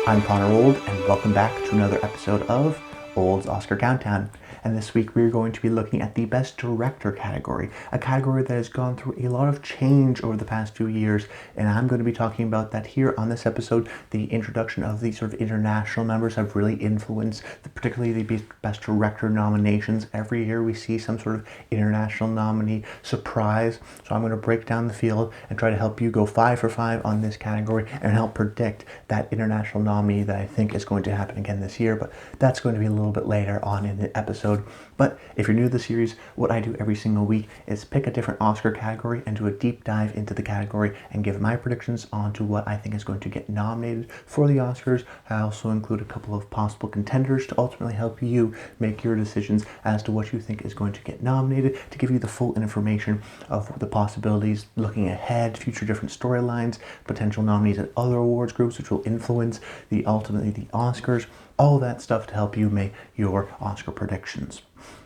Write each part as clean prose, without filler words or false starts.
I'm Connor Old, and welcome back to another episode of Old's Oscar Countdown. And this week we're going to be looking at the Best Director category, a category that has gone through a lot of change over the past few years, and I'm going to be talking about that here on this episode. The introduction of these sort of international members have really influenced, particularly the Best Director nominations. Every year we see some sort of international nominee surprise, so I'm going to break down the field and try to help you go 5 for 5 on this category and help predict that international nominee that I think is going to happen again this year, but that's going to be a little bit later on in the episode. But if you're new to the series, what I do every single week is pick a different Oscar category and do a deep dive into the category and give my predictions onto what I think is going to get nominated for the Oscars. I also include a couple of possible contenders to ultimately help you make your decisions as to what you think is going to get nominated, to give you the full information of the possibilities, looking ahead, future different storylines, potential nominees at other awards groups which will influence ultimately the Oscars. All that stuff to help you make your Oscar predictions.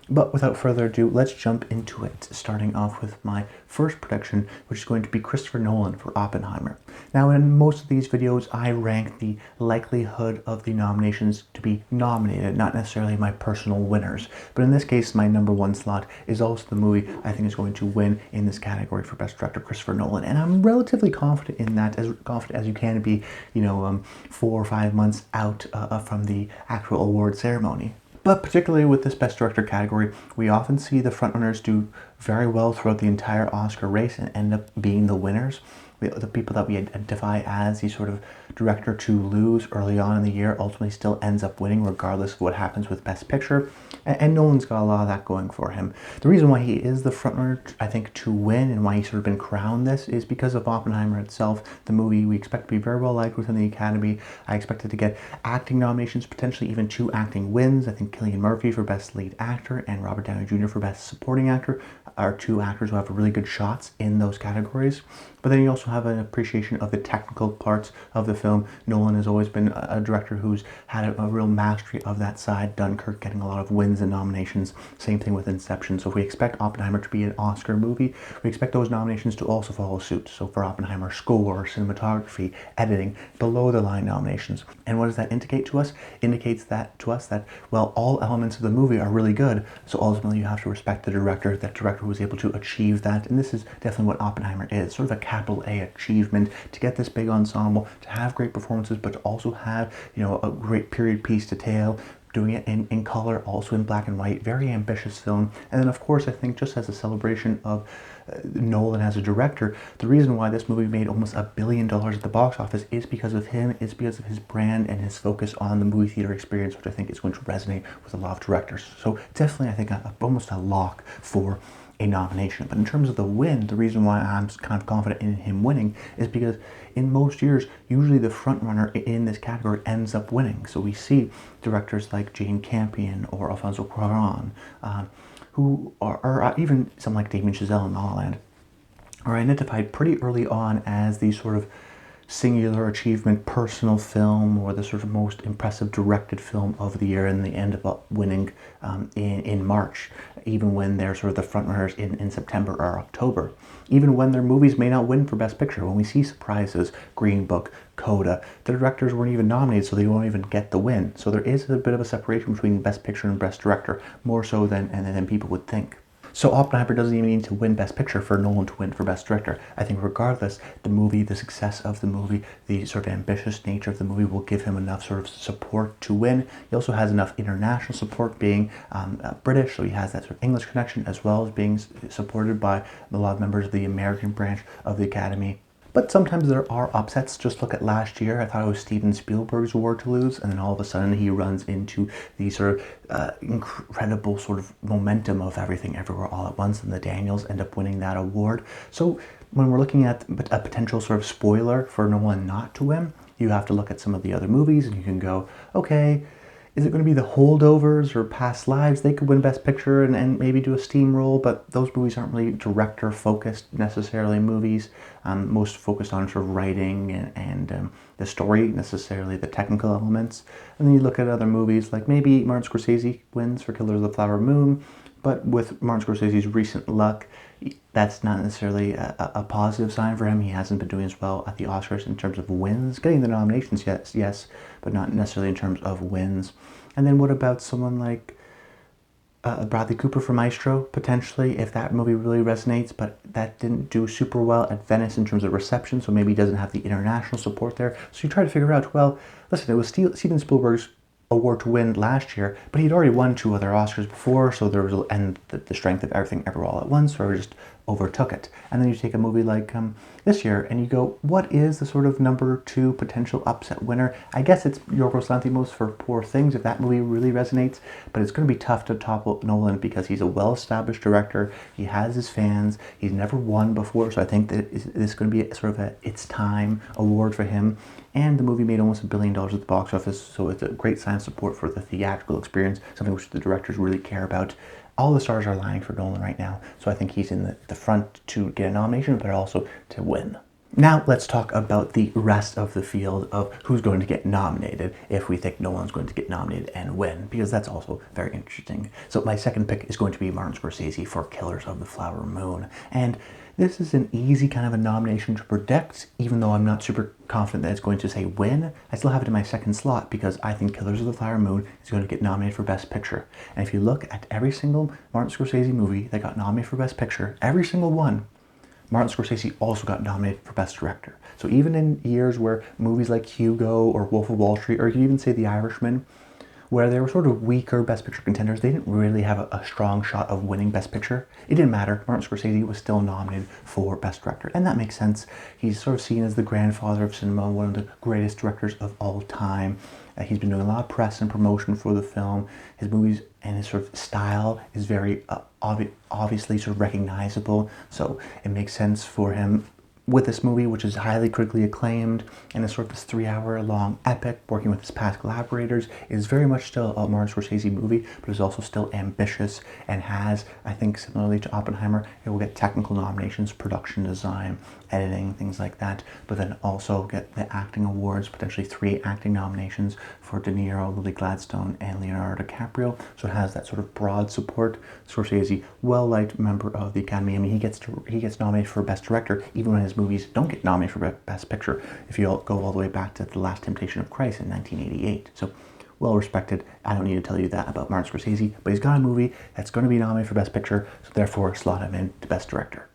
But without further ado, let's jump into it, starting off with my first prediction, which is going to be Christopher Nolan for Oppenheimer. Now, in most of these videos, I rank the likelihood of the nominations to be nominated, not necessarily my personal winners. But in this case, my number one slot is also the movie I think is going to win in this category for Best Director, Christopher Nolan. And I'm relatively confident in that, as confident as you can be, 4 or 5 months out from the actual award ceremony. But particularly with this Best Director category, we often see the frontrunners do very well throughout the entire Oscar race and end up being the winners. The people that we identify as the sort of director to lose early on in the year ultimately still ends up winning regardless of what happens with Best Picture. And Nolan's got a lot of that going for him. The reason why he is the frontrunner, I think, to win and why he's sort of been crowned this is because of Oppenheimer itself. The movie we expect to be very well liked within the Academy. I expect it to get acting nominations, potentially even 2 acting wins. I think Cillian Murphy for Best Lead Actor and Robert Downey Jr. for Best Supporting Actor are 2 actors who have really good shots in those categories. But then you also have an appreciation of the technical parts of the film. Nolan has always been a director who's had a real mastery of that side. Dunkirk getting a lot of wins and nominations. Same thing with Inception. So if we expect Oppenheimer to be an Oscar movie, we expect those nominations to also follow suit. So for Oppenheimer, score, cinematography, editing, below the line nominations. And what does that indicate to us? Indicates that to us that, well, all elements of the movie are really good. So ultimately you have to respect the director, that director who was able to achieve that. And this is definitely what Oppenheimer is, sort of a capital A achievement, to get this big ensemble, to have great performances, but to also have, a great period piece to tale, doing it in color, also in black and white. Very ambitious film. And then of course I think just as a celebration of Nolan as a director, the reason why this movie made almost $1 billion at the box office is because of him, it's because of his brand and his focus on the movie theater experience, which I think is going to resonate with a lot of directors. So definitely I think almost a lock for a nomination. But in terms of the win, the reason why I'm kind of confident in him winning is because in most years, usually the front runner in this category ends up winning. So we see directors like Jane Campion or Alfonso Cuarón, who are even some like Damien Chazelle in La La Land, are identified pretty early on as the sort of singular achievement personal film or the sort of most impressive directed film of the year, and they end up winning in March, even when they're sort of the frontrunners in September or October. Even when their movies may not win for Best Picture, when we see surprises, Green Book, Coda, the directors weren't even nominated, so they won't even get the win. So there is a bit of a separation between Best Picture and Best Director, more so than people would think. So Oppenheimer doesn't even need to win Best Picture for Nolan to win for Best Director. I think regardless, the movie, the success of the movie, the sort of ambitious nature of the movie will give him enough sort of support to win. He also has enough international support, being British, so he has that sort of English connection, as well as being supported by a lot of members of the American branch of the Academy. But sometimes there are upsets. Just look at last year. I thought it was Steven Spielberg's award to lose, and then all of a sudden he runs into the sort of incredible sort of momentum of Everything Everywhere All at Once, and the Daniels end up winning that award. So when we're looking at a potential sort of spoiler for Nolan not to win, you have to look at some of the other movies, and you can go, okay, is it going to be the Holdovers or Past Lives? They could win Best Picture and maybe do a steamroll, but those movies aren't really director-focused necessarily movies. Most focused on sort of writing and the story, necessarily the technical elements. And then you look at other movies, like maybe Martin Scorsese wins for Killers of the Flower Moon, But with Martin Scorsese's recent luck, that's not necessarily a positive sign for him. He hasn't been doing as well at the Oscars in terms of wins. Getting the nominations, yes, but not necessarily in terms of wins. And then what about someone like Bradley Cooper for Maestro, potentially, if that movie really resonates, but that didn't do super well at Venice in terms of reception, so maybe he doesn't have the international support there. So you try to figure out, well, listen, it was Steven Spielberg's award to win last year, but he'd already won 2 other Oscars before, so there was, and the strength of Everything Everywhere All at Once sort of just overtook it. And then you take a movie like this year, and you go, what is the sort of number 2 potential upset winner? I guess it's Yorgos Lanthimos for Poor Things, if that movie really resonates, but it's going to be tough to topple Nolan because he's a well-established director, he has his fans, he's never won before, so I think that this is going to be sort of a It's Time award for him. And the movie made almost $1 billion at the box office, so it's a great sign of support for the theatrical experience, something which the directors really care about. All the stars are aligning for Nolan right now, so I think he's in the front to get a nomination, but also to win. Now let's talk about the rest of the field of who's going to get nominated if we think Nolan's going to get nominated and win, because that's also very interesting. So my second pick is going to be Martin Scorsese for Killers of the Flower Moon. And this is an easy kind of a nomination to predict, even though I'm not super confident that it's going to say win. I still have it in my second slot because I think Killers of the Flower Moon is going to get nominated for Best Picture. And if you look at every single Martin Scorsese movie that got nominated for Best Picture, every single one, Martin Scorsese also got nominated for Best Director. So even in years where movies like Hugo or Wolf of Wall Street, or you could even say The Irishman, where they were sort of weaker Best Picture contenders, they didn't really have a strong shot of winning Best Picture. It didn't matter. Martin Scorsese was still nominated for Best Director, and that makes sense. He's sort of seen as the grandfather of cinema, one of the greatest directors of all time. He's been doing a lot of press and promotion for the film. His movies and his sort of style is very obviously sort of recognizable, so it makes sense for him with this movie, which is highly critically acclaimed, and is sort of this 3-hour-long epic, working with his past collaborators, is very much still a Martin Scorsese movie, but is also still ambitious and has, I think, similarly to Oppenheimer, it will get technical nominations, production design, editing, things like that, but then also get the acting awards, potentially 3 acting nominations for De Niro, Lily Gladstone, and Leonardo DiCaprio. So it has that sort of broad support. Scorsese, well-liked member of the Academy. I mean, he gets nominated for Best Director, even when his movies don't get nominated for Best Picture, if you go all the way back to The Last Temptation of Christ in 1988. So well respected. I don't need to tell you that about Martin Scorsese, but he's got a movie that's going to be nominated for Best Picture, so therefore slot him in to Best Director.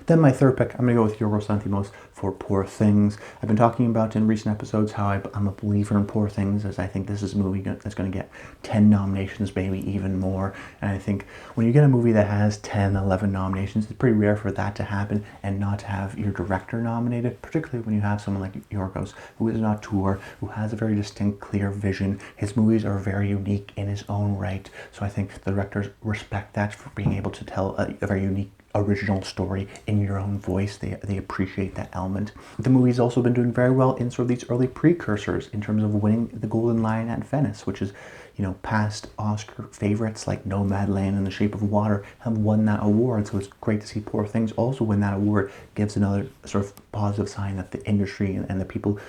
Then my third pick, I'm going to go with Yorgos Lanthimos for Poor Things. I've been talking about in recent episodes how I'm a believer in Poor Things, as I think this is a movie that's going to get 10 nominations, maybe even more. And I think when you get a movie that has 10, 11 nominations, it's pretty rare for that to happen and not to have your director nominated, particularly when you have someone like Yorgos, who is an auteur, who has a very distinct, clear vision. His movies are very unique in his own right. So I think the directors respect that for being able to tell a very unique original story in your own voice. They appreciate that element. The movie's also been doing very well in sort of these early precursors in terms of winning the Golden Lion at Venice, which is, you know, past Oscar favorites like Nomadland and The Shape of Water have won that award. So it's great to see Poor Things also win that award. Gives another sort of positive sign that the industry and the people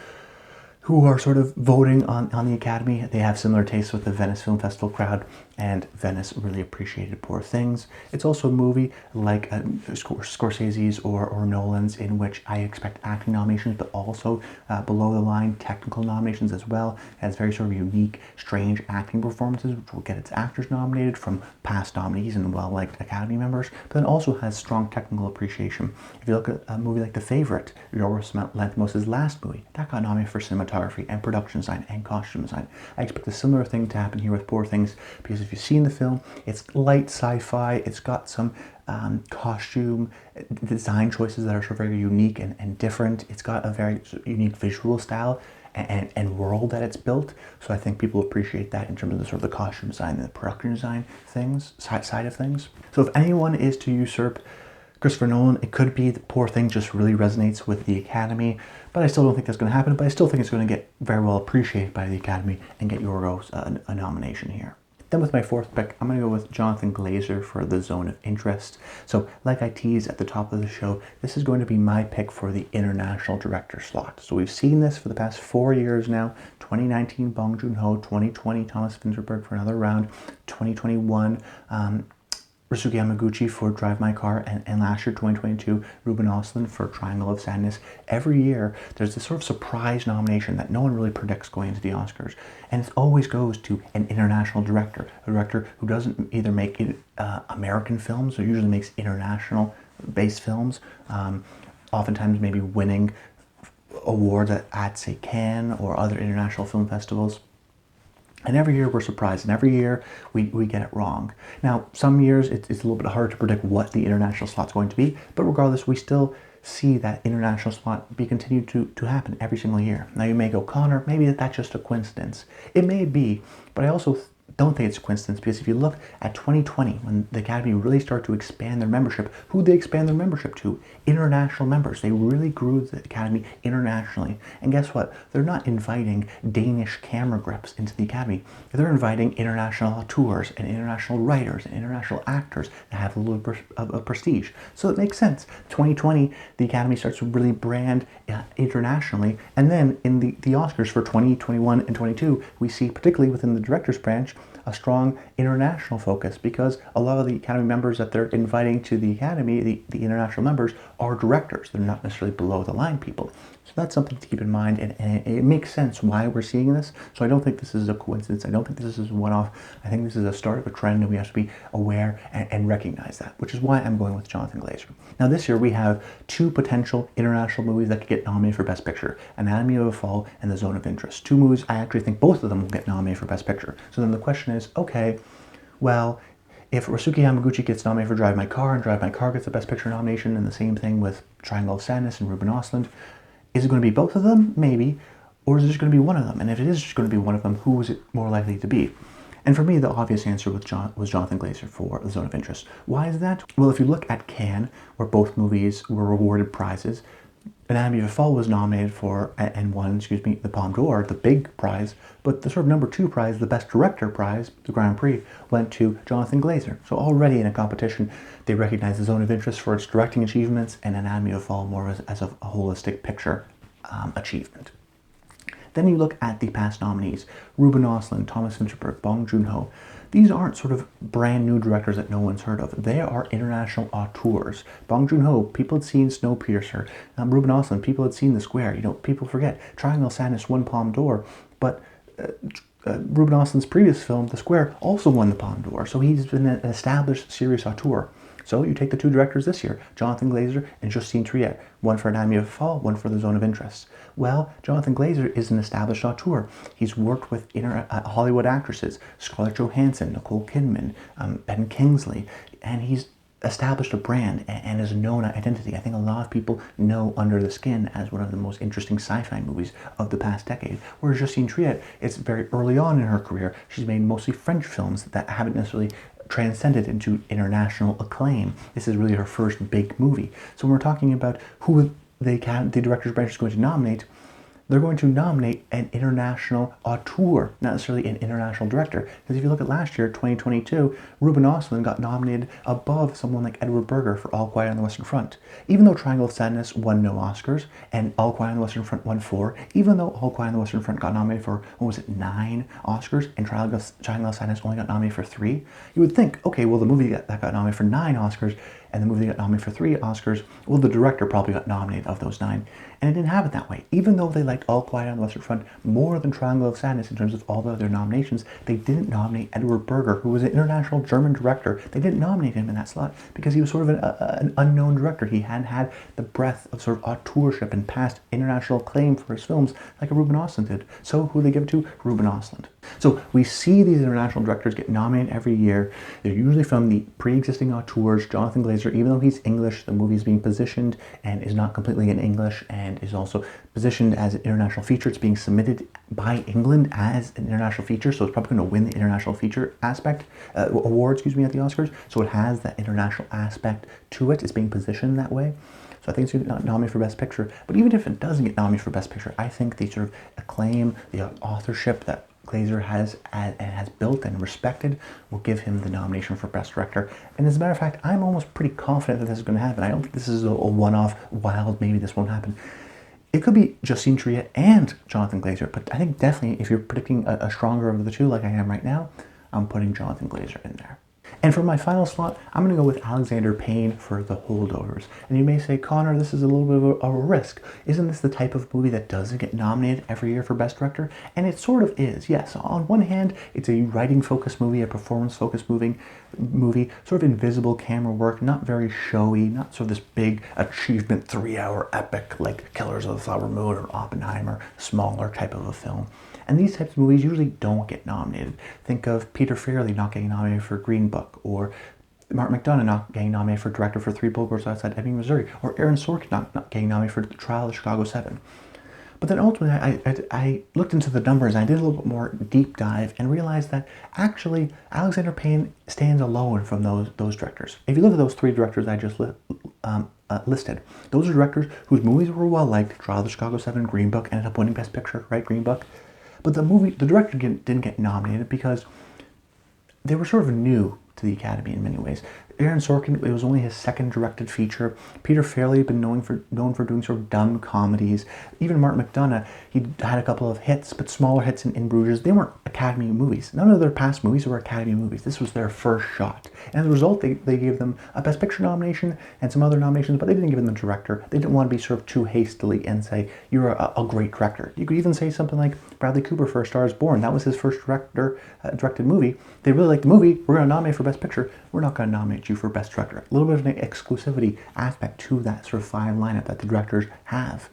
who are sort of voting on the Academy, they have similar tastes with the Venice Film Festival crowd, and Venice really appreciated Poor Things. It's also a movie like Scorsese's or Nolan's, in which I expect acting nominations, but also below the line technical nominations as well. It has very sort of unique, strange acting performances, which will get its actors nominated from past nominees and well-liked Academy members, but then also has strong technical appreciation. If you look at a movie like The Favorite, Yorgos Lanthimos' last movie, that got nominated for cinematography and production design and costume design. I expect a similar thing to happen here with Poor Things, because if you've seen the film, it's light sci-fi, it's got some costume design choices that are sort of very unique and different. It's got a very unique visual style and world that it's built. So I think people appreciate that in terms of the sort of the costume design and the production design side of things. So if anyone is to usurp Christopher Nolan, it could be that Poor Things just really resonates with the Academy, but I still don't think that's going to happen. But I still think it's going to get very well appreciated by the Academy and get Yorgos a nomination here. Then with my fourth pick, I'm going to go with Jonathan Glazer for The Zone of Interest. So like I teased at the top of the show, this is going to be my pick for the international director slot. So we've seen this for the past 4 years now. 2019, Bong Joon-ho. 2020, Thomas Vinterberg for another round. 2021, Ryusuke Hamaguchi for Drive My Car, and last year, 2022, Ruben Östlund for Triangle of Sadness. Every year, there's this sort of surprise nomination that no one really predicts going into the Oscars. And it always goes to an international director, a director who doesn't either make American films or usually makes international-based films, oftentimes maybe winning awards at, say, Cannes or other international film festivals. And every year we're surprised, and every year we get it wrong. Now, some years it's a little bit hard to predict what the international slot's going to be, but regardless, we still see that international slot be continued to happen every single year. Now, you may go, Connor, maybe that's just a coincidence. It may be, but I also don't think it's a coincidence, because if you look at 2020, when the Academy really started to expand their membership, who did they expand their membership to? International members. They really grew the Academy internationally. And guess what? They're not inviting Danish camera grips into the Academy. They're inviting international auteurs and international writers and international actors that have a little bit of prestige. So it makes sense. 2020, the Academy starts to really brand internationally. And then in the Oscars for 2021 and 22, we see, particularly within the director's branch, a strong international focus, because a lot of the Academy members that they're inviting to the Academy, the international members, are directors. They're not necessarily below the line people. So that's something to keep in mind, and it makes sense why we're seeing this. So I don't think this is a coincidence. I don't think this is a one-off. I think this is a start of a trend, and we have to be aware and recognize that, which is why I'm going with Jonathan Glazer. Now, this year we have two potential international movies that could get nominated for Best Picture: Anatomy of a Fall and The Zone of Interest. Two movies I actually think both of them will get nominated for Best Picture. So then the question is, okay, well, if Ryusuke Hamaguchi gets nominated for Drive My Car, and Drive My Car gets the Best Picture nomination, and the same thing with Triangle of Sadness and Ruben Östlund, is it going to be both of them? Maybe. Or is it just going to be one of them? And if it is just going to be one of them, who is it more likely to be? And for me, the obvious answer was Jonathan Glazer for The Zone of Interest. Why is that? Well, if you look at Cannes, where both movies were awarded prizes, Anatomy of a Fall was nominated for and won, the Palme d'Or, the big prize, but the sort of number two prize, the Best Director prize, the Grand Prix, went to Jonathan Glazer. So already in a competition, they recognize The Zone of Interest for its directing achievements, and Anatomy of a Fall more as a holistic picture achievement. Then you look at the past nominees: Ruben Östlund, Thomas Vinterberg, Bong Joon-ho. These aren't sort of brand new directors that no one's heard of. They are international auteurs. Bong Joon-ho, people had seen Snowpiercer. Ruben Östlund, people had seen The Square. People forget. Triangle of Sadness won Palme d'Or, but Ruben Östlund's previous film, The Square, also won the Palme d'Or. So he's been an established, serious auteur. So you take the two directors this year, Jonathan Glazer and Justine Triet, one for Anatomy of a Fall, one for The Zone of Interest. Well, Jonathan Glazer is an established auteur. He's worked with Hollywood actresses, Scarlett Johansson, Nicole Kidman, Ben Kingsley, and he's established a brand and is a known identity. I think a lot of people know Under the Skin as one of the most interesting sci-fi movies of the past decade. Whereas Justine Triet, it's very early on in her career. She's made mostly French films that haven't necessarily transcended into international acclaim. This is really her first big movie. So when we're talking about who the director's branch is going to nominate, they're going to nominate an international auteur, not necessarily an international director. Because if you look at last year, 2022, Ruben Östlund got nominated above someone like Edward Berger for All Quiet on the Western Front. Even though Triangle of Sadness won no Oscars, and All Quiet on the Western Front won 4, even though All Quiet on the Western Front got nominated for, 9 Oscars, and Triangle of Sadness only got nominated for 3, you would think, okay, well, the movie that got nominated for 9 Oscars, and the movie that got nominated for 3 Oscars, well, the director probably got nominated of those 9. And it didn't have it that way. Even though they liked All Quiet on the Western Front more than Triangle of Sadness in terms of all the other nominations, they didn't nominate Edward Berger, who was an international German director. They didn't nominate him in that slot because he was sort of an unknown director. He hadn't had the breadth of sort of auteurship and past international acclaim for his films like a Ruben Östlund did. So who they give it to? Ruben Östlund. So we see these international directors get nominated every year. They're usually from the pre-existing auteurs. Jonathan Glazer, even though he's English, the movie is being positioned and is not completely in English and is also positioned as an international feature. It's being submitted by England as an international feature, so it's probably going to win the international feature aspect award, at the Oscars. So it has that international aspect to it. It's being positioned that way. So I think it's going to get nominated for Best Picture. But even if it doesn't get nominated for Best Picture, I think the sort of acclaim, the authorship that Glazer has built and respected will give him the nomination for Best Director. And as a matter of fact, I'm almost pretty confident that this is going to happen. I don't think this is a one-off, wild, maybe this won't happen. It could be Justine Triet and Jonathan Glazer, but I think definitely if you're predicting a stronger of the two like I am right now, I'm putting Jonathan Glazer in there. And for my final slot, I'm going to go with Alexander Payne for The Holdovers. And you may say, Connor, this is a little bit of a risk. Isn't this the type of movie that doesn't get nominated every year for Best Director? And it sort of is, yes. On one hand, it's a writing-focused movie, a performance-focused movie, sort of invisible camera work, not very showy, not sort of this big achievement 3-hour epic like Killers of the Flower Moon or Oppenheimer, smaller type of a film. And these types of movies usually don't get nominated. Think of Peter Farrelly not getting nominated for Green Book, or Martin McDonagh not getting nominated for director for Three Billboards Outside Ebbing, Missouri, or Aaron Sorkin not getting nominated for The Trial of the Chicago 7. But then ultimately, I looked into the numbers and I did a little bit more deep dive and realized that actually Alexander Payne stands alone from those directors. If you look at those three directors I just listed, those are directors whose movies were well liked. Trial of the Chicago 7, Green Book ended up winning Best Picture, right? Green Book. But the director didn't get nominated because they were sort of new to the Academy in many ways. Aaron Sorkin, it was only his second directed feature. Peter Farrelly had been known for doing sort of dumb comedies. Even Martin McDonagh, he had a couple of hits, but smaller hits in Bruges. They weren't Academy movies. None of their past movies were Academy movies. This was their first shot. And as a result, they gave them a Best Picture nomination and some other nominations, but they didn't give them the director. They didn't want to be sort of too hastily and say, you're a great director. You could even say something like Bradley Cooper for A Star is Born. That was his first directed movie. They really liked the movie. We're going to nominate for Best Picture. We're not going to nominate you for Best Director. A little bit of an exclusivity aspect to that sort of fine lineup that the directors have.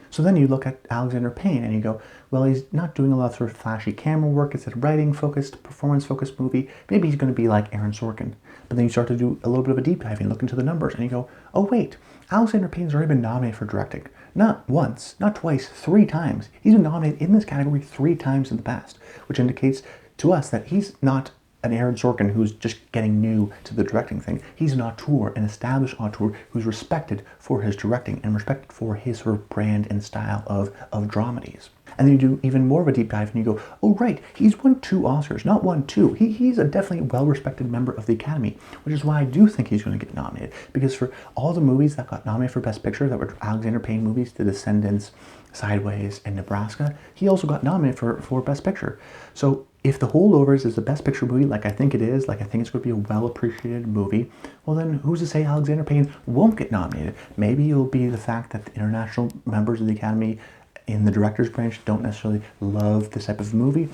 So then you look at Alexander Payne and you go, well, he's not doing a lot of sort of flashy camera work. It's a writing-focused, performance-focused movie. Maybe he's going to be like Aaron Sorkin. But then you start to do a little bit of a deep dive and look into the numbers and you go, oh wait, Alexander Payne's already been nominated for directing. Not once, not twice, 3 times. He's been nominated in this category 3 times in the past, which indicates to us that he's not an Aaron Sorkin who's just getting new to the directing thing. He's an auteur, an established auteur who's respected for his directing and respected for his sort of brand and style of dramedies. And then you do even more of a deep dive and you go, oh right, he's won 2 Oscars, not 1, 2. He's a definitely well-respected member of the Academy, which is why I do think he's going to get nominated. Because for all the movies that got nominated for Best Picture that were Alexander Payne movies, The Descendants, Sideways, and Nebraska, he also got nominated for Best Picture. So if The Holdovers is the Best Picture movie, like I think it is, like I think it's going to be a well-appreciated movie, well then who's to say Alexander Payne won't get nominated? Maybe it'll be the fact that the international members of the Academy in the director's branch don't necessarily love this type of movie.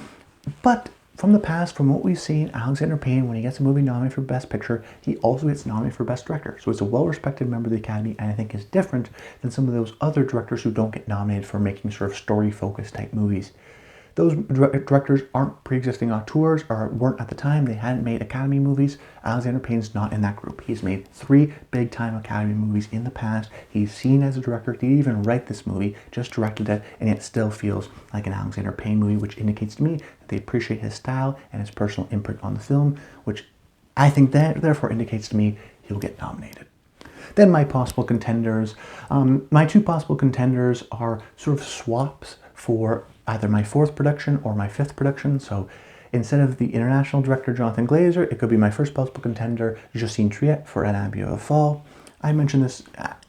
But from the past, from what we've seen, Alexander Payne, when he gets a movie nominated for Best Picture, he also gets nominated for Best Director. So it's a well-respected member of the Academy, and I think is different than some of those other directors who don't get nominated for making sort of story-focused type movies. Those directors aren't pre-existing auteurs or weren't at the time. They hadn't made Academy movies. Alexander Payne's not in that group. He's made 3 big-time Academy movies in the past. He's seen as a director. He didn't even write this movie, just directed it, and it still feels like an Alexander Payne movie, which indicates to me that they appreciate his style and his personal imprint on the film, which I think that therefore indicates to me he'll get nominated. Then my possible contenders. My 2 possible contenders are sort of swaps for either my 4th production or my 5th production. So instead of the international director Jonathan Glazer, it could be my first possible contender, Justine Triet for An Abbey of a Fall. I mentioned this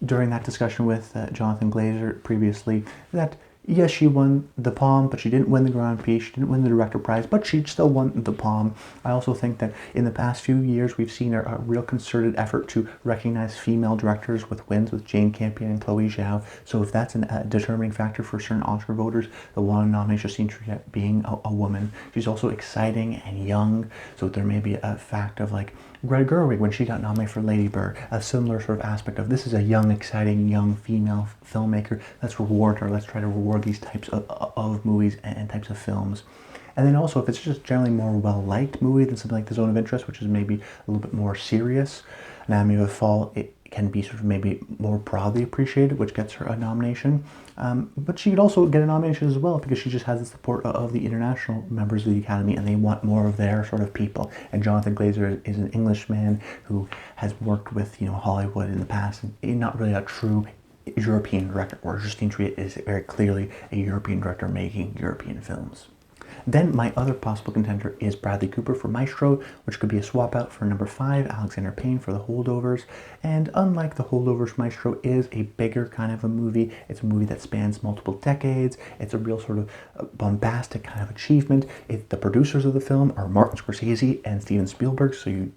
during that discussion with Jonathan Glazer previously, that yes, she won the Palme, but she didn't win the Grand Prix, she didn't win the director prize, but she still won the Palme. I also think that in the past few years, we've seen a real concerted effort to recognize female directors with wins with Jane Campion and Chloe Zhao. So if that's a determining factor for certain Oscar voters, they'll want to nominate Justine Triet being a woman. She's also exciting and young, so there may be a fact of like Greta Gerwig, when she got nominated for Lady Bird, a similar sort of aspect of this is a young, exciting, young female filmmaker. Let's reward her. Let's try to reward these types of movies and types of films. And then also, if it's just generally more well-liked movie than something like The Zone of Interest, which is maybe a little bit more serious, An Abbey of a Fall, it can be sort of maybe more broadly appreciated, which gets her a nomination. But she could also get a nomination as well because she just has the support of the international members of the Academy and they want more of their sort of people. And Jonathan Glazer is an Englishman who has worked with, Hollywood in the past and not really a true European director, where Justine Triet is very clearly a European director making European films. Then my other possible contender is Bradley Cooper for Maestro, which could be a swap out for number 5, Alexander Payne for The Holdovers. And unlike The Holdovers, Maestro is a bigger kind of a movie. It's a movie that spans multiple decades. It's a real sort of bombastic kind of achievement. The producers of the film are Martin Scorsese and Steven Spielberg, so you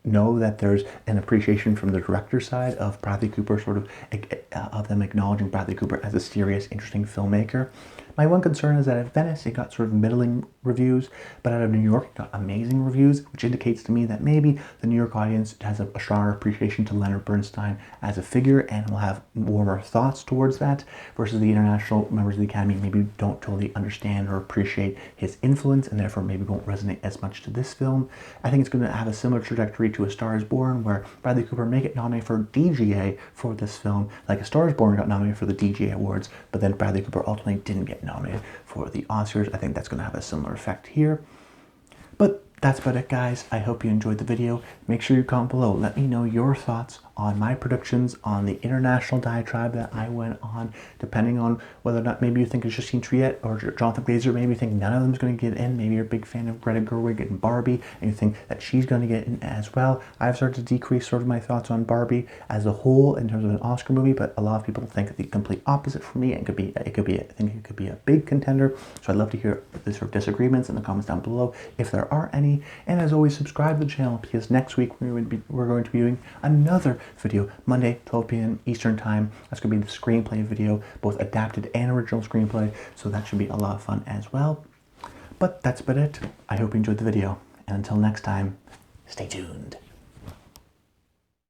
know that there's an appreciation from the director's side of Bradley Cooper, sort of them acknowledging Bradley Cooper as a serious, interesting filmmaker. My one concern is that at Venice it got sort of middling reviews, but out of New York it got amazing reviews, which indicates to me that maybe the New York audience has a stronger appreciation to Leonard Bernstein as a figure and will have warmer thoughts towards that, versus the international members of the Academy maybe don't totally understand or appreciate his influence and therefore maybe won't resonate as much to this film. I think it's going to have a similar trajectory to A Star is Born, where Bradley Cooper may get nominated for DGA for this film, like A Star is Born got nominated for the DGA Awards, but then Bradley Cooper ultimately didn't get nominated for the Oscars. I think that's going to have a similar effect here. But that's about it, guys. I hope you enjoyed the video. Make sure you comment below. Let me know your thoughts on my predictions on the international diatribe that I went on, depending on whether or not maybe you think it's Justine Triet or Jonathan Glazer. Maybe you think none of them is going to get in. Maybe you're a big fan of Greta Gerwig and Barbie, and you think that she's going to get in as well. I've started to decrease sort of my thoughts on Barbie as a whole in terms of an Oscar movie, but a lot of people think the complete opposite for me. I think it could be a big contender. So I'd love to hear the sort of disagreements in the comments down below, if there are any. And as always, subscribe to the channel, because next week we're going to be doing another video, Monday, 12 p.m. Eastern Time. That's going to be the screenplay video, both adapted and original screenplay, so that should be a lot of fun as well. But that's about it. I hope you enjoyed the video, and until next time, stay tuned.